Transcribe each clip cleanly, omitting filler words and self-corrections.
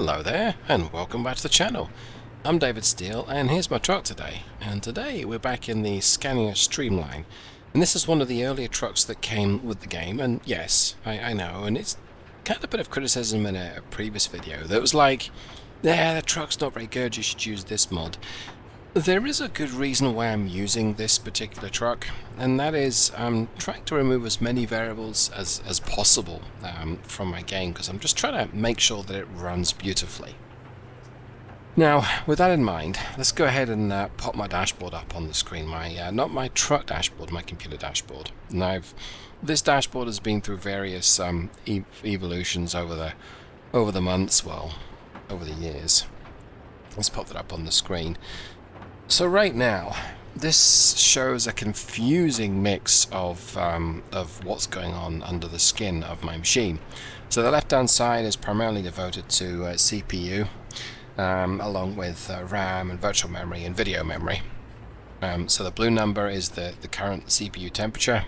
Hello there, and welcome back to the channel. I'm David Steele, and here's my truck today. And today we're back in the Scania Streamline. And this is one of the earlier trucks that came with the game, and yes, I know, and it's kind of a bit of criticism in a previous video that was like, yeah, the truck's not very good, you should use this mod. There is a good reason why I'm using this particular truck, and that is I'm trying to remove as many variables as possible from my game, because I'm just trying to make sure that it runs beautifully. Now, with that in mind, let's go ahead and pop my dashboard up on the screen. My not my truck dashboard, my computer dashboard. Now, this dashboard has been through various evolutions over the months, well, over the years. Let's pop that up on the screen. So right now, this shows a confusing mix of what's going on under the skin of my machine. So the left-hand side is primarily devoted to CPU, along with RAM and virtual memory and video memory. So the blue number is the current CPU temperature,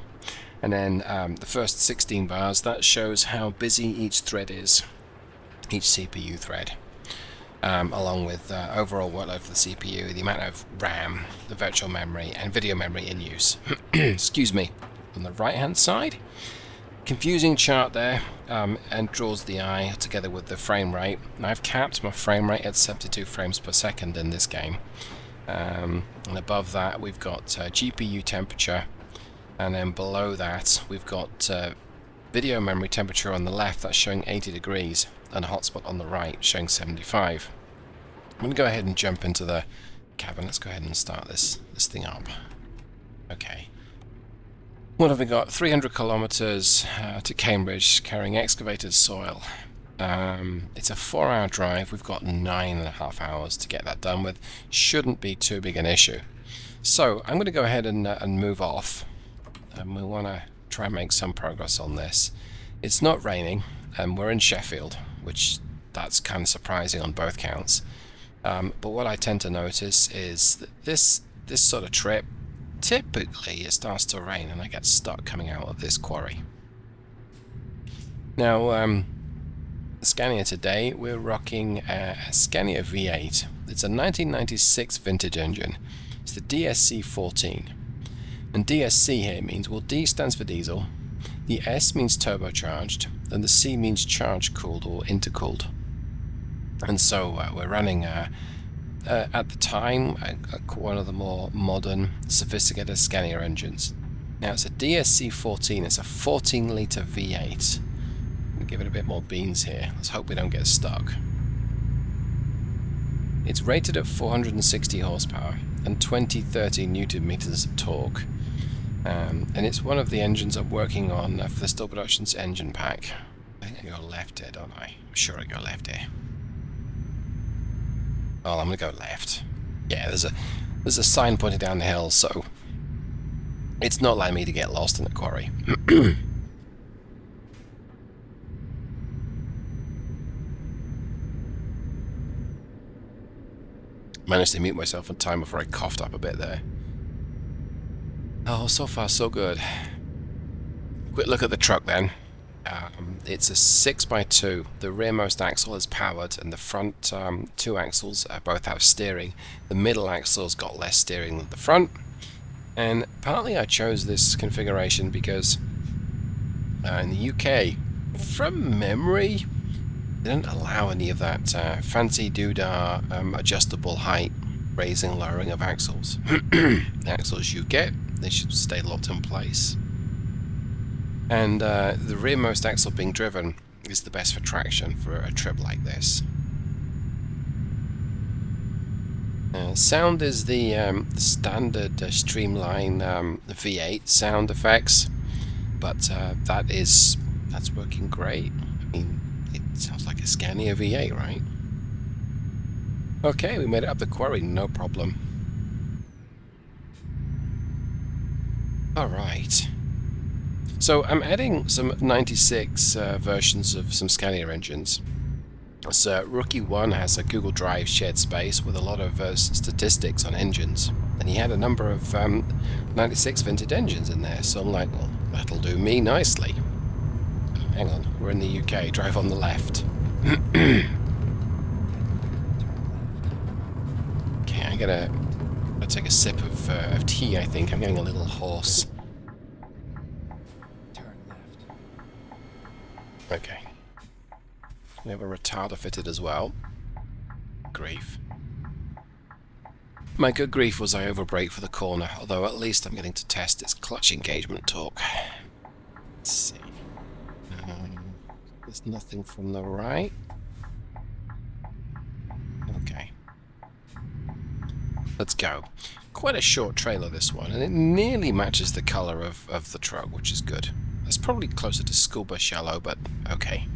and then the first 16 bars, that shows how busy each thread is, each CPU thread. Along with overall workload for the CPU, the amount of RAM, the virtual memory, and video memory in use. Excuse me. On the right-hand side, confusing chart there, and draws the eye together with the frame rate. And I've capped my frame rate at 72 frames per second in this game. And above that, we've got GPU temperature, and then below that, we've got video memory temperature on the left, that's showing 80 degrees, and a hotspot on the right showing 75. I'm going to go ahead and jump into the cabin. Let's go ahead and start this thing up. Okay. What have we got? 300 kilometers to Cambridge, carrying excavated soil. It's a 4-hour drive. We've got 9.5 hours to get that done with. Shouldn't be too big an issue. So I'm going to go ahead and move off. And we want to try and make some progress on this. It's not raining, and we're in Sheffield, which that's kind of surprising on both counts. But what I tend to notice is that this sort of trip, typically it starts to rain and I get stuck coming out of this quarry. Now, Scania today, we're rocking a Scania V8. It's a 1996 vintage engine. It's the DSC14. And DSC here means, well, D stands for diesel, the S means turbocharged, and the C means charge-cooled or intercooled. And so we're running, at the time, one of the more modern, sophisticated Scania engines. Now it's a DSC14, it's a 14-litre V8. We'll give it a bit more beans here. Let's hope we don't get stuck. It's rated at 460 horsepower and 20-30 newton meters of torque. And it's one of the engines I'm working on for the Steele Productions Engine Pack. I think I go left here, don't I? I'm sure I go left here. Oh, I'm going to go left. Yeah, there's a sign pointing down the hill, so it's not like me to get lost in the quarry. Managed to mute myself in time before I coughed up a bit there. Oh, so far so good. Quick look at the truck then. It's a 6x2. The rearmost axle is powered, and the front two axles both have steering. The middle axle's got less steering than the front. And partly I chose this configuration because in the UK, from memory, they didn't allow any of that fancy doodah adjustable height raising and lowering of axles. The axles you get, they should stay locked in place. And the rearmost axle being driven is the best for traction for a trip like this. Sound is the standard Streamline V8 sound effects, but that's working great. I mean, it sounds like a Scania V8, right? Okay, we made it up the quarry, no problem. Alright. So I'm adding some 96 versions of some Scania engines. So Rookie 1 has a Google Drive shared space with a lot of statistics on engines. And he had a number of 96 vintage engines in there, so I'm like, well, that'll do me nicely. Hang on, we're in the UK, drive on the left. gotta take a sip of tea, I think. I'm getting a little hoarse. Turn left. Okay. We have a retarder fitted as well. Grief. My good grief was I overbrake for the corner, although at least I'm getting to test its clutch engagement torque. Let's see. There's nothing from the right. Okay. Let's go. Quite a short trailer, this one, and it nearly matches the colour of the truck, which is good. That's probably closer to school bus yellow, but okay.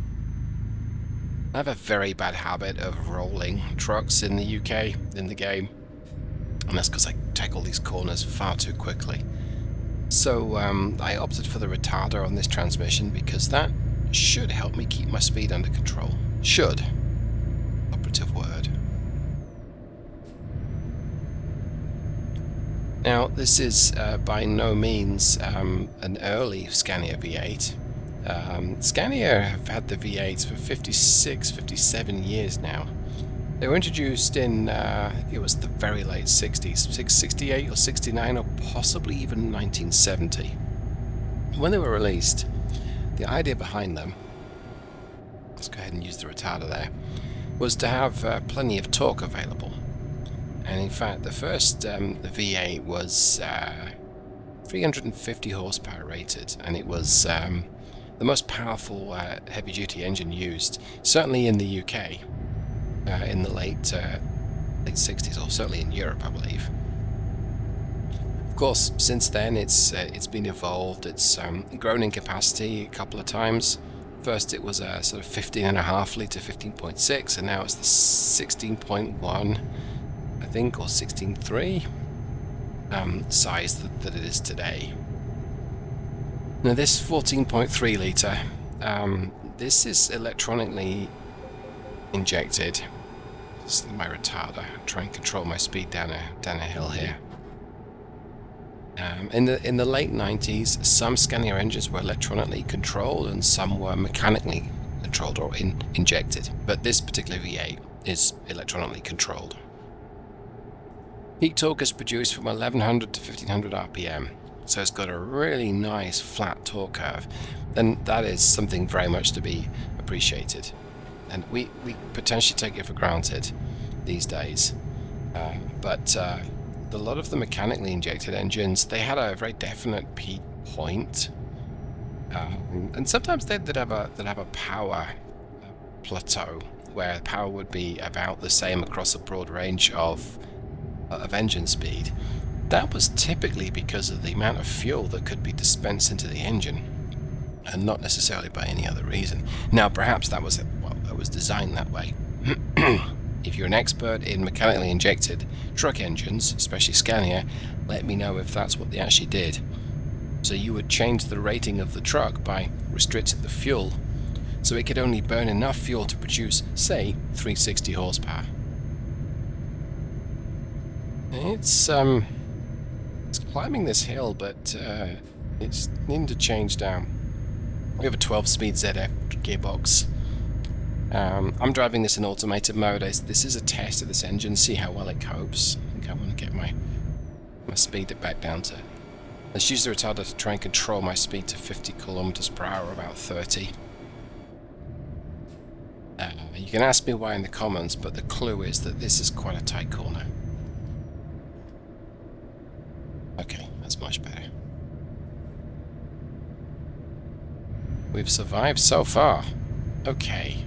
I have a very bad habit of rolling trucks in the UK, in the game. And that's because I take all these corners far too quickly. So I opted for the retarder on this transmission because that should help me keep my speed under control. Should. Operative word. Now, this is by no means an early Scania V8. Scania have had the V8s for 56, 57 years now. They were introduced in, it was the very late 60s, 68 or 69 or possibly even 1970. When they were released, the idea behind them, let's go ahead and use the retarder there, was to have plenty of torque available. And in fact, the first the V8 was 350 horsepower rated, and it was the most powerful heavy-duty engine used, certainly in the UK. In the late 60s, or certainly in Europe, I believe. Of course, since then it's been evolved. It's grown in capacity a couple of times. First, it was a sort of 15.5 litre, 15.6, and now it's the 16.1, I think, or 16.3 size that it is today. Now, this 14.3 litre, this is electronically injected. This is my retarder. Try and control my speed down a hill here. In the late 90s, some Scania engines were electronically controlled and some were mechanically controlled or injected. But this particular V8 is electronically controlled. Heat torque is produced from 1100 to 1500 RPM, so it's got a really nice flat torque curve, and that is something very much to be appreciated. And we potentially take it for granted these days. But a lot of the mechanically injected engines, they had a very definite peak point. And sometimes they'd have a power plateau, where power would be about the same across a broad range of engine speed. That was typically because of the amount of fuel that could be dispensed into the engine, and not necessarily by any other reason. Now, perhaps that was it was designed that way. If you're an expert in mechanically injected truck engines, especially Scania, let me know if that's what they actually did. So you would change the rating of the truck by restricting the fuel, so it could only burn enough fuel to produce, say, 360 horsepower. It's climbing this hill, but it's needing to change down. We have a 12-speed ZF gearbox. I'm driving this in automated mode. This is a test of this engine, see how well it copes. I think I want to get my speed back down to... Let's use the retarder to try and control my speed to 50 kilometers per hour, about 30. You can ask me why in the comments, but the clue is that this is quite a tight corner. Okay, that's much better. We've survived so far. Okay.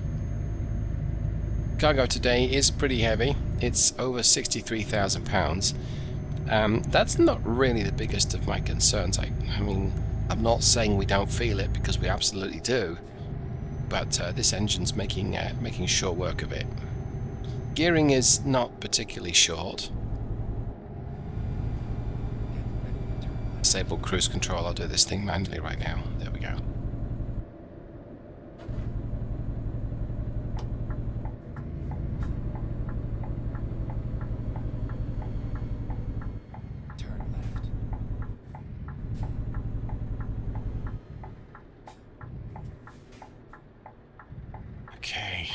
Cargo today is pretty heavy. It's over 63,000 pounds. That's not really the biggest of my concerns. I mean, I'm not saying we don't feel it, because we absolutely do. But this engine's making short work of it. Gearing is not particularly short. Disable cruise control. I'll do this thing manually right now. There we go. Turn left. Okay.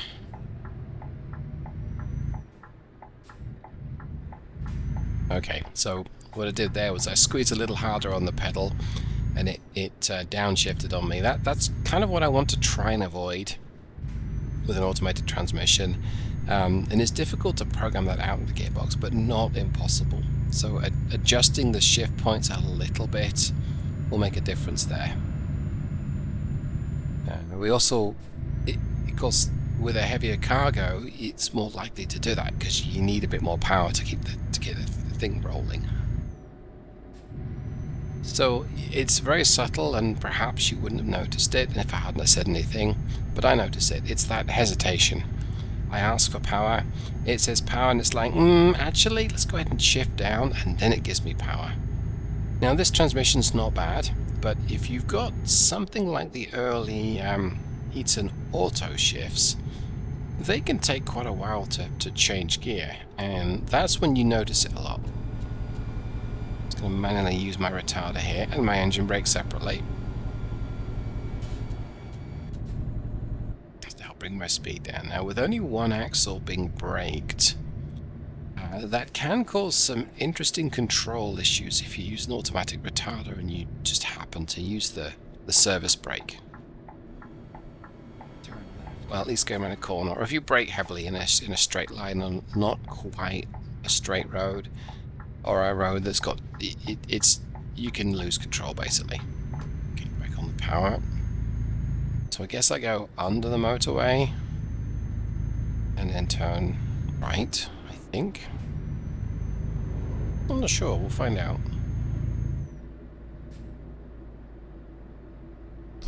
Okay, so what I did there was I squeezed a little harder on the pedal, and it downshifted on me. That's kind of what I want to try and avoid with an automated transmission. And it's difficult to program that out of the gearbox, but not impossible. So adjusting the shift points a little bit will make a difference there. We also, of course, with a heavier cargo, it's more likely to do that because you need a bit more power to get the thing rolling. So it's very subtle, and perhaps you wouldn't have noticed it if I hadn't said anything, but I noticed it. It's that hesitation. I ask for power, it says power, and it's like, actually, let's go ahead and shift down, and then it gives me power. Now this transmission's not bad, but if you've got something like the early Eaton auto shifts, they can take quite a while to change gear, and that's when you notice it a lot. I'm going to manually use my retarder here and my engine brake separately. That'll bring my speed down. Now with only one axle being braked, that can cause some interesting control issues if you use an automatic retarder and you just happen to use the service brake. Turn left. Well, at least go around a corner, or if you brake heavily in a straight line on not quite a straight road, or a road that's got you can lose control basically. Okay, back on the power. So I guess I go under the motorway and then turn right, I think. I'm not sure, we'll find out.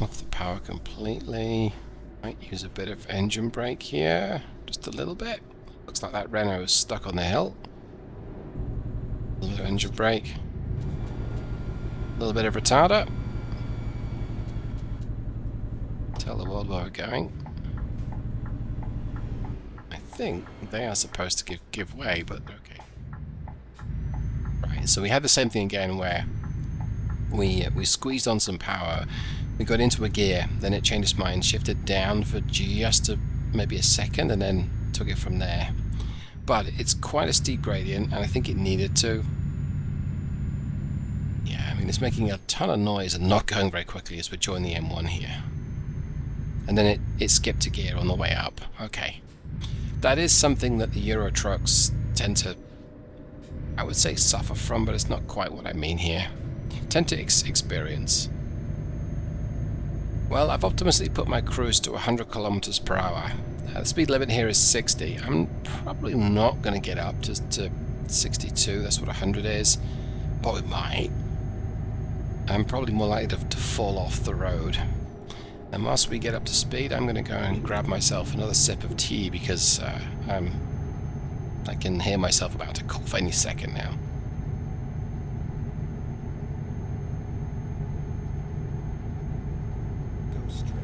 Off the power completely. Might use a bit of engine brake here, just a little bit. Looks like that Renault is stuck on the hill. A little bit of engine brake. A little bit of retarder. Tell the world where we're going. I think they are supposed to give way, but okay. Right, so we had the same thing again where we squeezed on some power. We got into a gear, then it changed its mind, shifted down for just maybe a second, and then took it from there. But it's quite a steep gradient, and I think it needed to. Yeah, I mean, it's making a ton of noise and not going very quickly as we join the M1 here. And then it skipped a gear on the way up. Okay. That is something that the Euro trucks tend to, I would say, suffer from, but it's not quite what I mean here. Tend to experience. Well, I've optimistically put my cruise to 100 kilometers per hour. The speed limit here is 60. I'm probably not going to get up to 62. That's what 100 is. But we might. I'm probably more likely to fall off the road. And once we get up to speed, I'm going to go and grab myself another sip of tea because I can hear myself about to cough any second now. Go straight.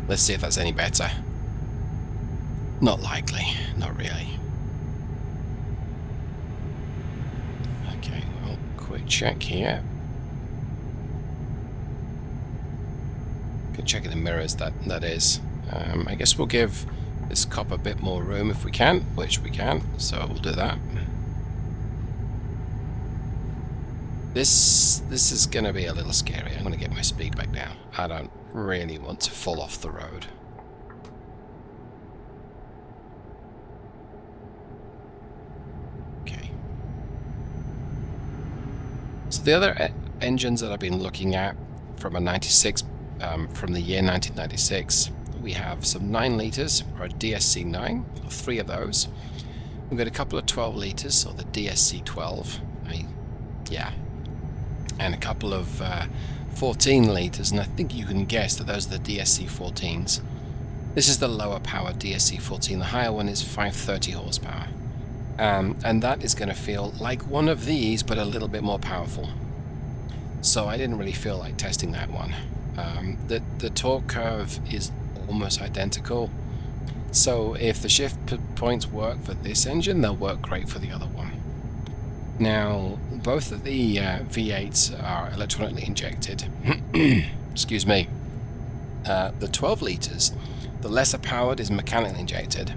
Let's see if that's any better. Not likely. Not really. Okay, well, quick check here. Good check in the mirrors, that is. I guess we'll give this cop a bit more room if we can, which we can, so we'll do that. This is going to be a little scary. I'm going to get my speed back down. I don't really want to fall off the road. Okay. So the other engines that I've been looking at from a 96, from the year 1996, we have some 9 litres, or a DSC9, 3 of those. We've got a couple of 12 litres, or the DSC12. Yeah. And a couple of 14 litres, and I think you can guess that those are the DSC14s. This is the lower power DSC14, the higher one is 530 horsepower. And that is going to feel like one of these, but a little bit more powerful. So I didn't really feel like testing that one. The torque curve is almost identical. So if the shift points work for this engine, they'll work great for the other one. Now, both of the V8s are electronically injected. Excuse me. The 12 litres, the lesser powered, is mechanically injected,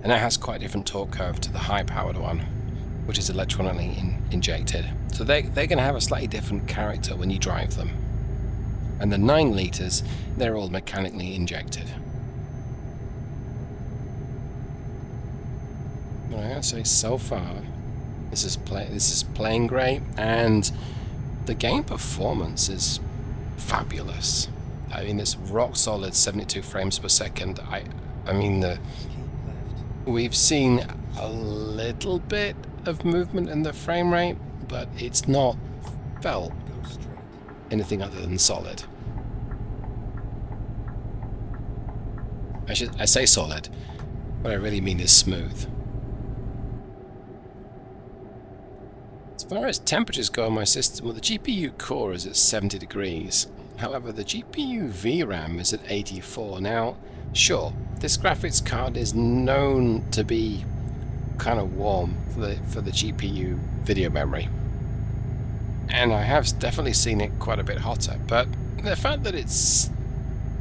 and that has quite a different torque curve to the high powered one, which is electronically injected. So they're going to have a slightly different character when you drive them. And the 9 litres, they're all mechanically injected. But I gotta say, so far, this is playing great, and the game performance is fabulous. I mean, it's rock solid 72 frames per second. I mean, Keep left. we've seen a little bit of movement in the frame rate, but it's not felt Go straight. anything other than solid. I say solid. What I really mean is smooth. As far as temperatures go on my system, well, the GPU core is at 70 degrees. However, the GPU VRAM is at 84. Now, sure, this graphics card is known to be kind of warm for the GPU video memory. And I have definitely seen it quite a bit hotter, but the fact that it's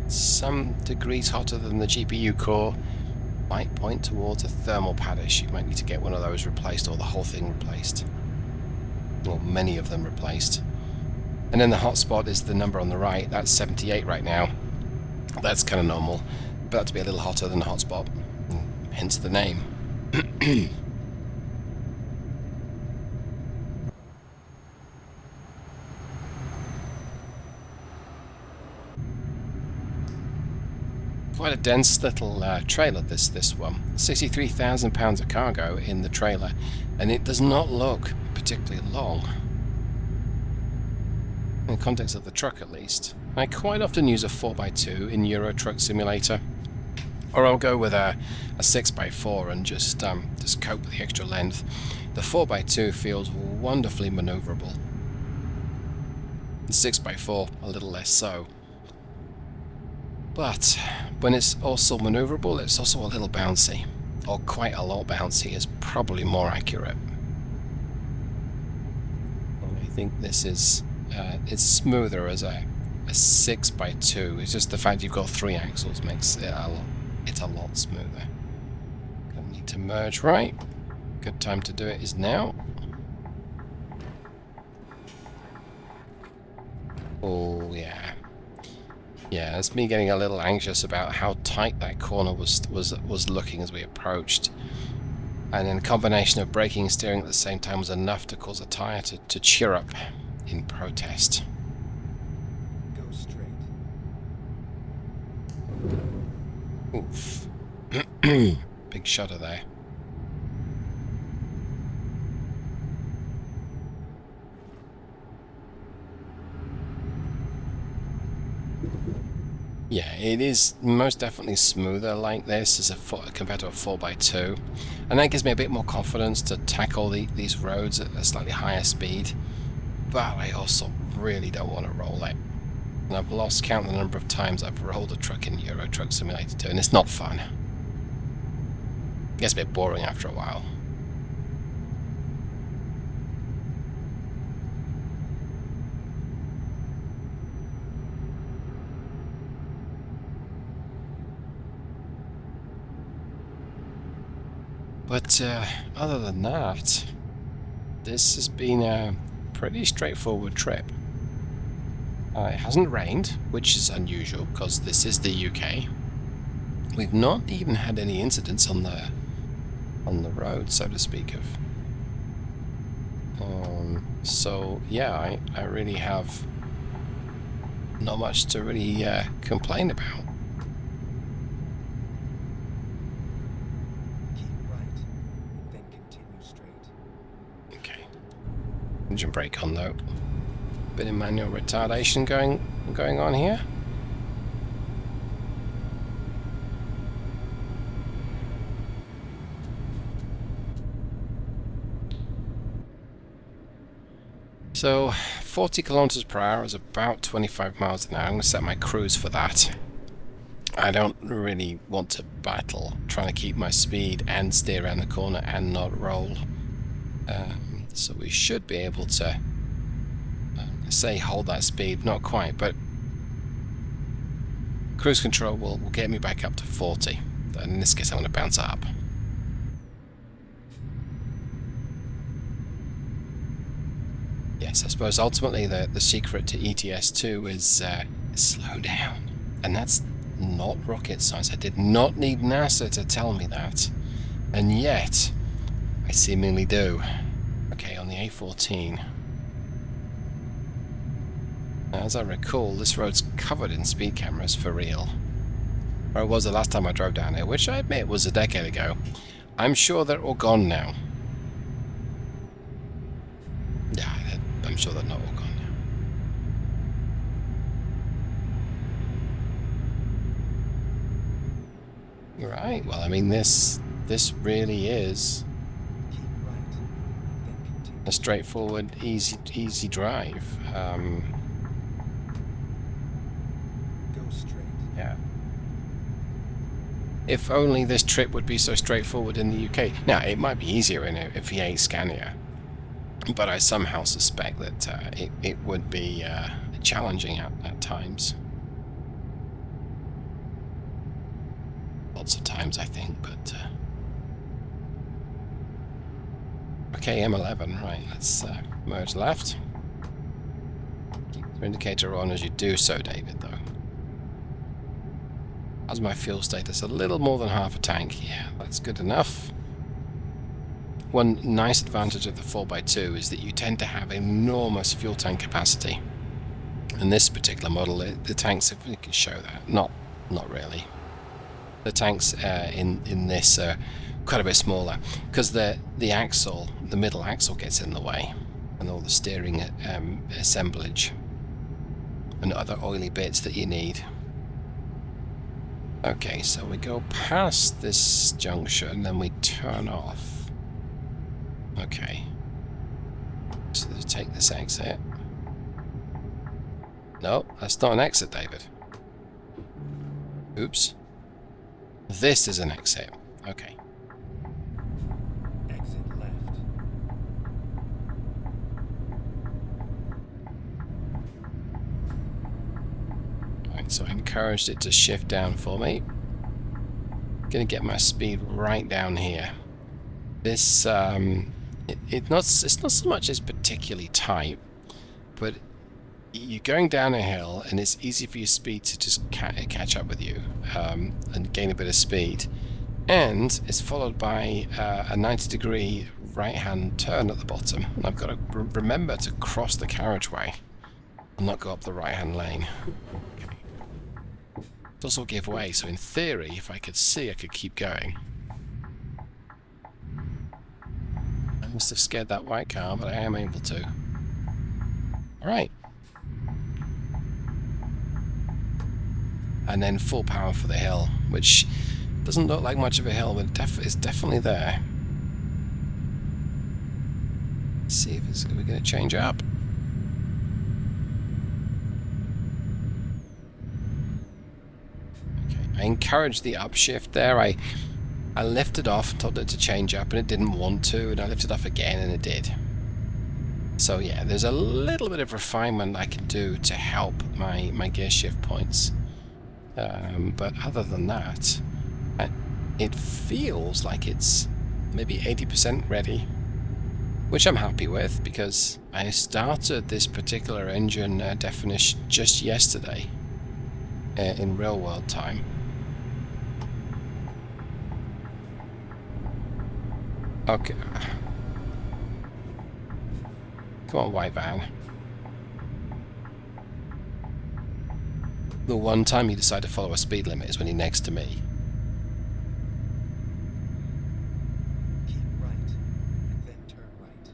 some degrees hotter than the GPU core might point towards a thermal pad issue. You might need to get one of those replaced, or the whole thing replaced. Or many of them replaced. And then the hotspot is the number on the right. That's 78 right now. That's kind of normal, but that to be a little hotter than the hotspot, hence the name. Quite a dense little trailer, this one. 63,000 pounds of cargo in the trailer, and it does not look particularly long. In the context of the truck, at least. I quite often use a 4x2 in Euro Truck Simulator, or I'll go with a 6x4 and just cope with the extra length. The 4x2 feels wonderfully maneuverable. The 6x4 a little less so. But when it's also maneuverable, it's also a little bouncy, or quite a lot bouncy is probably more accurate. And I think this is it's smoother as a 6x2. It's just the fact you've got 3 axles makes it it's a lot smoother. Gonna need to merge right. Good time to do it is now. Oh yeah. Yeah, it's me getting a little anxious about how tight that corner was looking as we approached. And then a combination of braking and steering at the same time was enough to cause a tyre to cheer up in protest. Go straight. Oof. Big shudder there. Yeah, it is most definitely smoother like this as compared to a 4x2, and that gives me a bit more confidence to tackle these roads at a slightly higher speed. But I also really don't want to roll it, and I've lost count the number of times I've rolled a truck in Euro Truck Simulator 2, and it's not fun. It gets a bit boring after a while. But other than that, this has been a pretty straightforward trip. It hasn't rained, which is unusual because this is the UK. We've not even had any incidents on the road, so to speak of. So yeah, I really have not much to really complain about. Then continue straight. Okay. Engine brake on though. Bit of manual retardation going on here. So 40 kilometers per hour is about 25 miles an hour. I'm going to set my cruise for that. I don't really want to battle trying to keep my speed and steer around the corner and not roll. So we should be able to, say, hold that speed. Not quite, but cruise control will get me back up to 40. And in this case, I'm going to bounce up. Yes, I suppose ultimately the secret to ETS2 is slow down. And that's not rocket science. I did not need NASA to tell me that. And yet, I seemingly do. Okay, on the A14. Now, as I recall, this road's covered in speed cameras for real. Or it was the last time I drove down here, which I admit was a decade ago. I'm sure they're all gone now. Yeah, I'm sure they're not all gone now. Right, well, I mean, this really is Keep right, then continue. a straightforward, easy drive. Go straight. Yeah. If only this trip would be so straightforward in the UK. Now, it might be easier in a V8 Scania, but I somehow suspect that it would be challenging at times. Lots of times, I think, but... Okay, M11, right, let's merge left. Keep the indicator on as you do so, David, though. How's my fuel status? A little more than half a tank. Yeah, that's good enough. One nice advantage of the 4x2 is that you tend to have enormous fuel tank capacity. In this particular model, the tanks, if we can show that, not really. The tanks in this are quite a bit smaller because the axle, the middle axle, gets in the way, and all the steering assemblage and other oily bits that you need. Okay, so we go past this junction, then we turn off. Okay. So let's take this exit. No, that's not an exit, David. Oops. This is an exit. Okay. Exit left. Right, so I encouraged it to shift down for me. Gonna get my speed right down here. This it's not so much as particularly tight, but you're going down a hill and it's easy for your speed to just catch up with you and gain a bit of speed, and it's followed by a 90-degree right-hand turn at the bottom, and I've got to remember to cross the carriageway and not go up the right-hand lane. Okay. It also give way, so in theory, if I could see, I could keep going. I must have scared that white car, but I am able to. Alright. And then full power for the hill, which doesn't look like much of a hill, but it's definitely there. Let's see if we're going to change up. Okay, I encouraged the upshift there. I lifted off and told it to change up, and it didn't want to, and I lifted off again, and it did. So yeah, there's a little bit of refinement I can do to help my gear shift points. But other than that, it feels like it's maybe 80% ready, which I'm happy with because I started this particular engine definition just yesterday in real world time. Okay. Come on, white van. The one time you decide to follow a speed limit is when you're next to me. Keep right, and then turn right.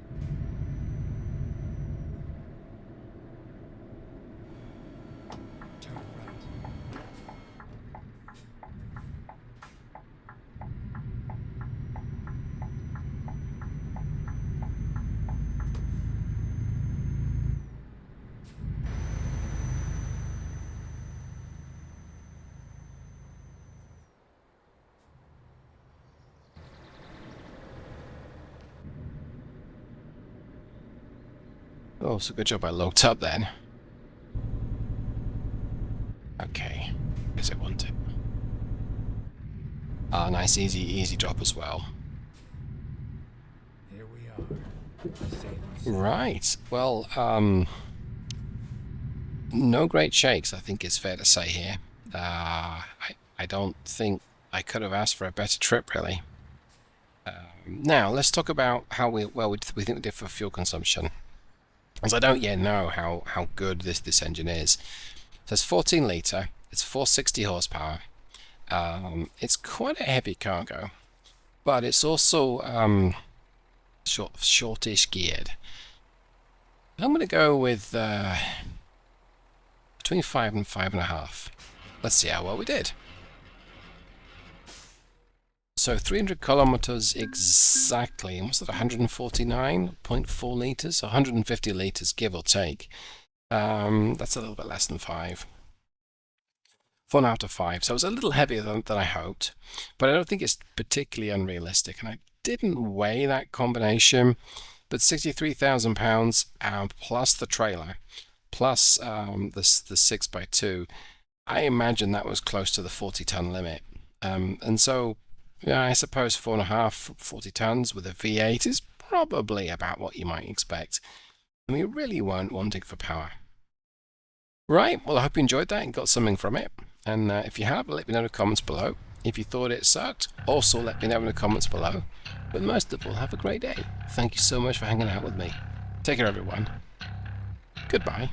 Turn right. Oh, so good job I looked up then. Okay, where does it want it? Ah, nice, easy drop as well. Here we are. Safe and sound. Right, well, no great shakes, I think is fair to say here. I don't think I could have asked for a better trip, really. Now, let's talk about how we think we did for fuel consumption. As I don't yet know how good this engine is. So it's 14 litre, it's 460 horsepower. It's quite a heavy cargo, but it's also shortish geared. I'm going to go with between 5 and 5.5. Let's see how well we did. So 300 kilometers exactly, and what's that, 149.4 litres? 150 litres, give or take. That's a little bit less than 5. 4 out of 5, so it was a little heavier than I hoped, but I don't think it's particularly unrealistic, and I didn't weigh that combination, but £63,000 plus the trailer, plus the 6x2, I imagine that was close to the 40-ton limit, and so yeah, I suppose 4.5, 40 tons with a V8 is probably about what you might expect, and we really weren't wanting for power. Right, well I hope you enjoyed that and got something from it. And if you have, let me know in the comments below. If you thought it sucked, also let me know in the comments below. But most of all, have a great day. Thank you so much for hanging out with me. Take care, everyone. Goodbye.